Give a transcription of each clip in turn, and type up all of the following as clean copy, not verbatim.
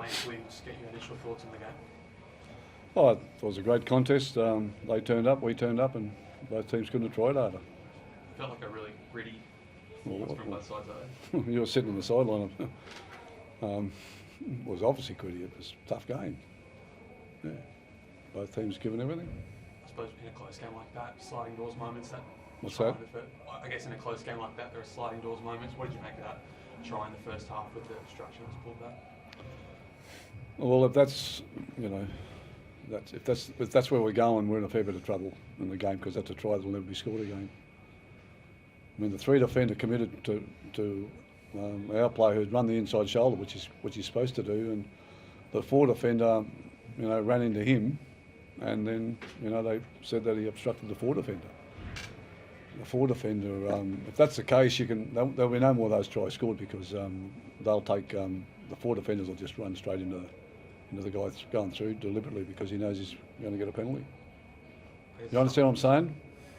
Lance Williams, get your initial thoughts on the game? Oh, it was a great contest. They turned up, we turned up, and both teams couldn't have tried harder. It felt like a really gritty performance from both sides, though. You were sitting on the sideline. It was obviously gritty. It was a tough game. Yeah, both teams given everything. I suppose in a close game like that, sliding doors moments that. What's that? I guess in a close game like that, there are sliding doors moments. What did you make of that try in the first half with the obstruction that was pulled back? Well, if that's, you know, if that's where we're going, we're in a fair bit of trouble in the game, because that's a try that'll never be scored again. I mean, the three defender committed to our player who'd run the inside shoulder, which he's supposed to do, and the four defender, you know, ran into him, and then, you know, they said that he obstructed the four defender. The four defender, if that's the case, there'll be no more of those tries scored, because they'll take the four defenders will just run straight into the guy that's going through deliberately, because he knows he's going to get a penalty. You understand what I'm saying?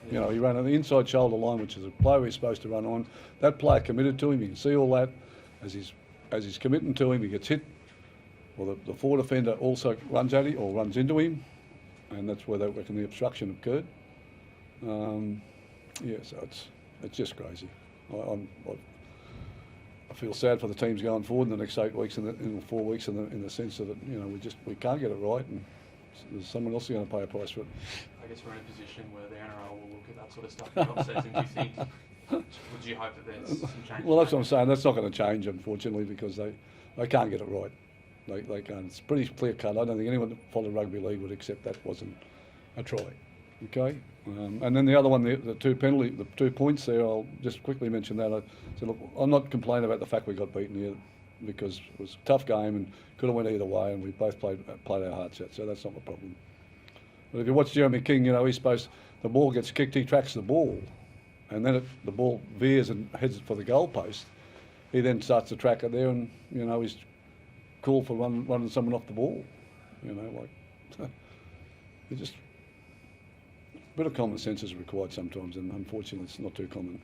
Yeah. You know, he ran on the inside shoulder line, which is a player he's supposed to run on. That player committed to him. You can see all that as he's committing to him. He gets hit. Well, the four defender also runs at him or runs into him, and that's where they reckon the obstruction occurred. Yeah, so it's just crazy. I feel sad for the teams going forward in the next 8 weeks and 4 weeks in the sense that, you know, we can't get it right, and there's someone else going to pay a price for it. I guess we're in a position where the NRL will look at that sort of stuff in the off-season. Do you think? Would you hope that there's some change? Well, that's what I'm saying. That's not going to change, unfortunately, because they can't get it right. They can't. It's pretty clear cut. I don't think anyone that followed rugby league would accept that wasn't a try. Okay, and then the other one, the two points there. I'll just quickly mention that. I said, look, I'm not complaining about the fact we got beaten here, because it was a tough game and could have went either way, and we both played our hearts out. So that's not the problem. But if you watch Jeremy King, you know, the ball gets kicked, he tracks the ball, and then the ball veers and heads for the goal post. He then starts to track it there, and, you know, he's called for running someone off the ball. You know, like, it just. A bit of common sense is required sometimes, and unfortunately it's not too common.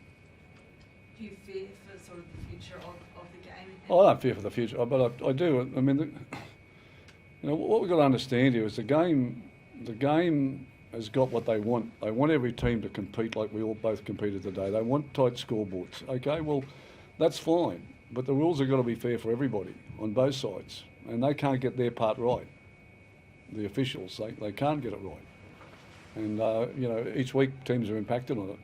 Do you fear for sort of the future of the game? Oh, I don't fear for the future, but I do. I mean, you know, what we've got to understand here is the game has got what they want. They want every team to compete like we all both competed today. They want tight scoreboards. Okay, well, that's fine, but the rules have got to be fair for everybody on both sides, and they can't get their part right. The officials, they can't get it right. And, you know, each week teams are impacted on it.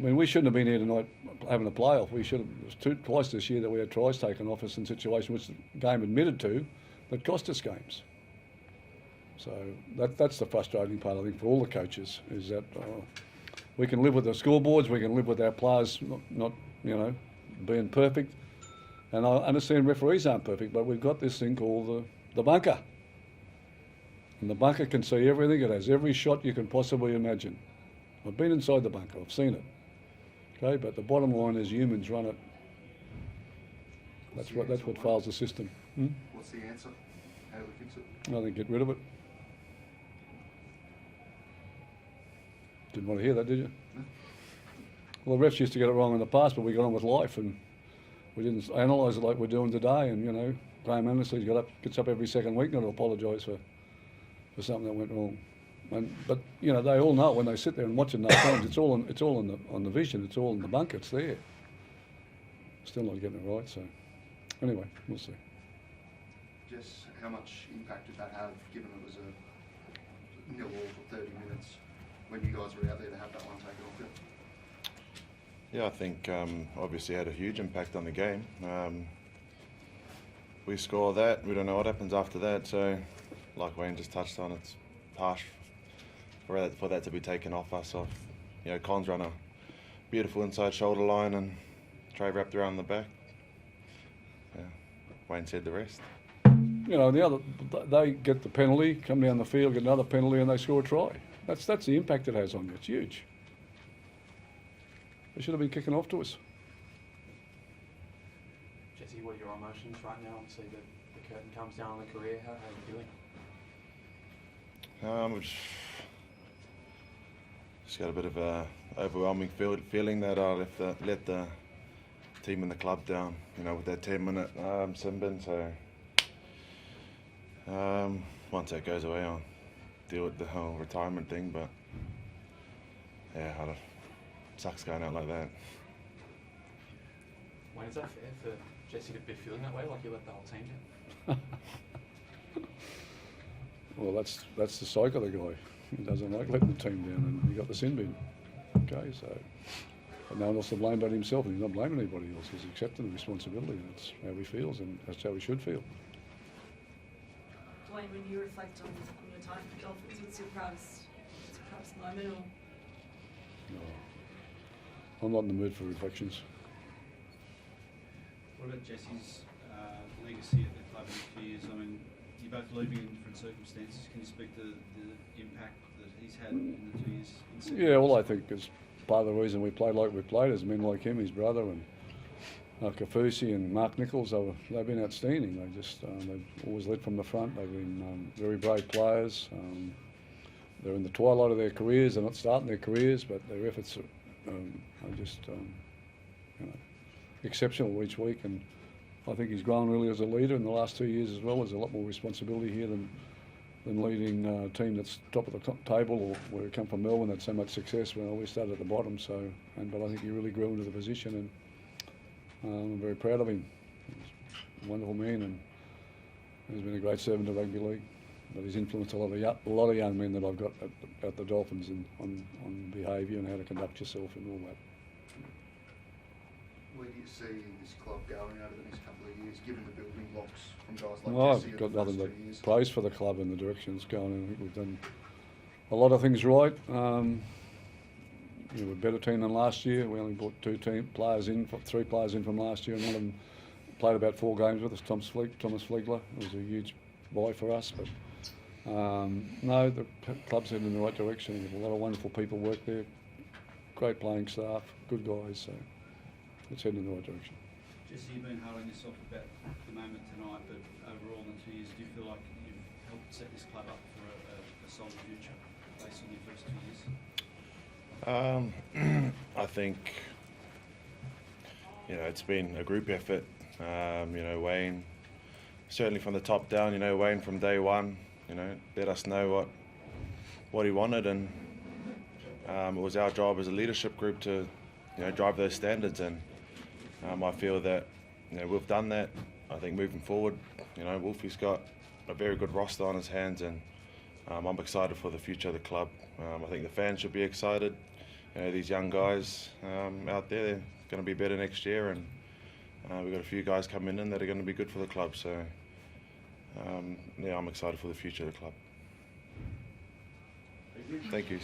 I mean, we shouldn't have been here tonight having a playoff. We should have. It was twice this year that we had tries taken off us in situations which the game admitted to that cost us games. So that's the frustrating part, I think, for all the coaches, is that we can live with the scoreboards, we can live with our players not you know, being perfect. And I understand referees aren't perfect, but we've got this thing called the bunker. And the bunker can see everything. It has every shot you can possibly imagine. I've been inside the bunker. I've seen it. Okay, but the bottom line is humans run it. That's what fails the system. What's the answer? How do we fix it? I think get rid of it. Didn't want to hear that, did you? No. Well, the refs used to get it wrong in the past, but we got on with life, and we didn't analyse it like we're doing today. And, you know, Graham Anderson gets up every second week now to apologise for something that went wrong. But you know, they all know it when they sit there and watch it enough times. It's all on the vision. It's all in the bunker. It's there. Still not getting it right. So anyway, we'll see. Just how much impact did that have, given it was a 0-0 for 30 minutes when you guys were out there to have that one taken off you? Yeah, I think obviously had a huge impact on the game. We score that. We don't know what happens after that. So, like Wayne just touched on, it's harsh for that to be taken off us. You know, Con's run a beautiful inside shoulder line and Trey wrapped around the back. Yeah, Wayne said the rest. You know, they get the penalty, come down the field, get another penalty, and they score a try. That's the impact it has on you. It's huge. They should have been kicking off to us. Jesse, what are your emotions right now? Obviously, the curtain comes down on the career. How are you feeling? Just got a bit of a overwhelming feeling that I let the team and the club down, you know, with that 10-minute sin bin. So Once that goes away, I'll deal with the whole retirement thing. But yeah, sucks going out like that. Wayne, is that fair for Jesse to be feeling that way, like you let the whole team down? Well, that's the psyche of the guy. He doesn't like letting the team down, and he got the sin bin. Okay, so but no one else to blame but himself, and he's not blaming anybody else. He's accepting the responsibility. That's how he feels, and that's how he should feel. Dwayne, when you reflect on your time for the Dolphins, what's your proudest moment? Or No, I'm not in the mood for reflections. What about Jesse's legacy at the club in a few years? I mean, you're both leaving in different circumstances. Can you speak to the impact that he's had in the 2 years? Yeah, well, I think it's part of the reason we played like we played is men like him, his brother, and Kafusi and Mark Nichols. They've been outstanding. They've always led from the front. They've been very brave players. They're in the twilight of their careers. They're not starting their careers, but their efforts are just exceptional each week. And I think he's grown really as a leader in the last 2 years as well. There's a lot more responsibility here than leading a team that's top of the table, or where we come from Melbourne had so much success when we started at the bottom. But I think he really grew into the position, and I'm very proud of him. He's a wonderful man, and he's been a great servant to rugby league. But he's influenced a lot of young men that I've got at the Dolphins on behaviour and how to conduct yourself and all that. Where do you see this club going over the next couple of years, given the building blocks from guys like Well, Jesse I've over got the nothing last but 2 years? praise for the club and the direction it's going in. I think we've done a lot of things right. We're a better team than last year. We only brought 3 players in from last year, and one of them played about 4 games with us, Thomas Flegler. It was a huge buy for us. But no, the club's heading in the right direction. There's a lot of wonderful people work there, great playing staff, good guys. So it's heading in the right direction. Jesse, you've been hard on yourself about the moment tonight, but overall in the 2 years, do you feel like you've helped set this club up for a solid future based on your first 2 years? I think it's been a group effort. Wayne, certainly from the top down. Wayne from day one, let us know what he wanted, and it was our job as a leadership group to drive those standards, and I feel that we've done that. I think moving forward, Wolfie's got a very good roster on his hands, and I'm excited for the future of the club. I think the fans should be excited. These young guys out there, they're going to be better next year, and we've got a few guys coming in that are going to be good for the club. So I'm excited for the future of the club. Thank you.